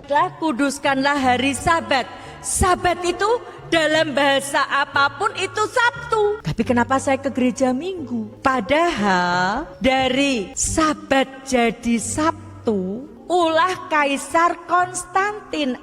Ingatlah, kuduskanlah hari Sabat. Sabat itu dalam bahasa apapun itu Sabtu. Tapi kenapa saya ke gereja Minggu? Padahal dari Sabat jadi Sabtu, ulah Kaisar Konstantin.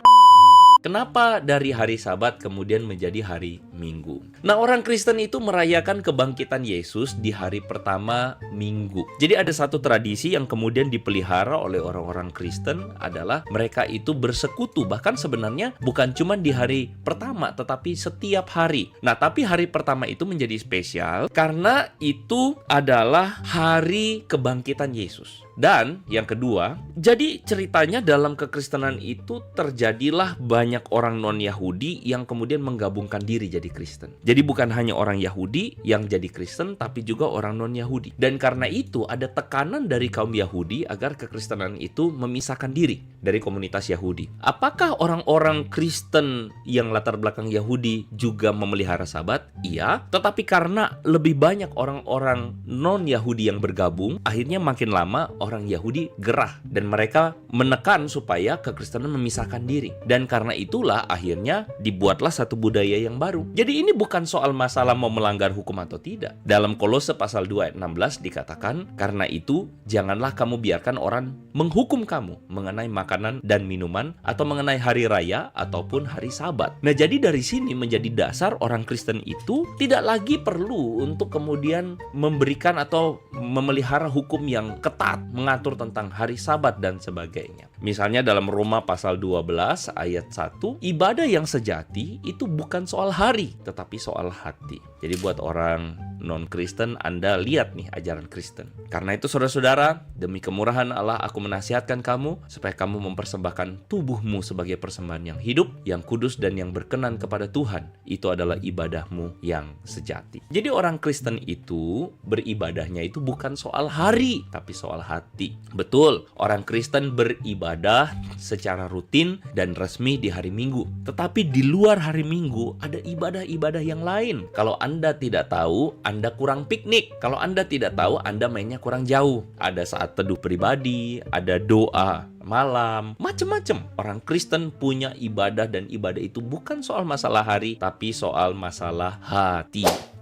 Kenapa dari hari Sabat kemudian menjadi hari Minggu? Nah, orang Kristen itu merayakan kebangkitan Yesus di hari pertama Minggu. Jadi ada satu tradisi yang kemudian dipelihara oleh orang-orang Kristen adalah mereka itu bersekutu. Bahkan sebenarnya bukan cuma di hari pertama, tetapi setiap hari. Nah, tapi hari pertama itu menjadi spesial karena itu adalah hari kebangkitan Yesus. Dan yang kedua, jadi ceritanya dalam kekristenan itu terjadilah banyak orang non-Yahudi yang kemudian menggabungkan diri jadi Kristen. Jadi bukan hanya orang Yahudi yang jadi Kristen, tapi juga orang non-Yahudi. Dan karena itu ada tekanan dari kaum Yahudi agar kekristenan itu memisahkan diri dari komunitas Yahudi. Apakah orang-orang Kristen yang latar belakang Yahudi juga memelihara Sabat? Iya, tetapi karena lebih banyak orang-orang non-Yahudi yang bergabung, akhirnya makin lama orang Yahudi gerah dan mereka menekan supaya kekristenan memisahkan diri. Dan karena itulah akhirnya dibuatlah satu budaya yang baru. Jadi ini bukan soal masalah mau melanggar hukum atau tidak. Dalam Kolose pasal 2 ayat 16 dikatakan, karena itu janganlah kamu biarkan orang menghukum kamu mengenai makanan dan minuman atau mengenai hari raya ataupun hari Sabat. Nah, jadi dari sini menjadi dasar orang Kristen itu tidak lagi perlu untuk kemudian memberikan atau memelihara hukum yang ketat mengatur tentang hari Sabat dan sebagainya. Misalnya dalam Roma pasal 12 ayat 1, ibadah yang sejati itu bukan soal hari, tetapi soal hati. Jadi buat orang non-Kristen, Anda lihat nih ajaran Kristen. Karena itu saudara-saudara, demi kemurahan Allah aku menasihatkan kamu supaya kamu mempersembahkan tubuhmu sebagai persembahan yang hidup, yang kudus dan yang berkenan kepada Tuhan. Itu adalah ibadahmu yang sejati. Jadi orang Kristen itu beribadahnya itu bukan soal hari, tapi soal hati. Betul, orang Kristen beribadah secara rutin dan resmi di hari Minggu. Tetapi di luar hari Minggu ada ibadah-ibadah yang lain. Kalau Anda tidak tahu, Anda kurang piknik. Kalau Anda tidak tahu, Anda mainnya kurang jauh. Ada saat teduh pribadi, ada doa malam, macam-macam. Orang Kristen punya ibadah dan ibadah itu bukan soal masalah hari, tapi soal masalah hati.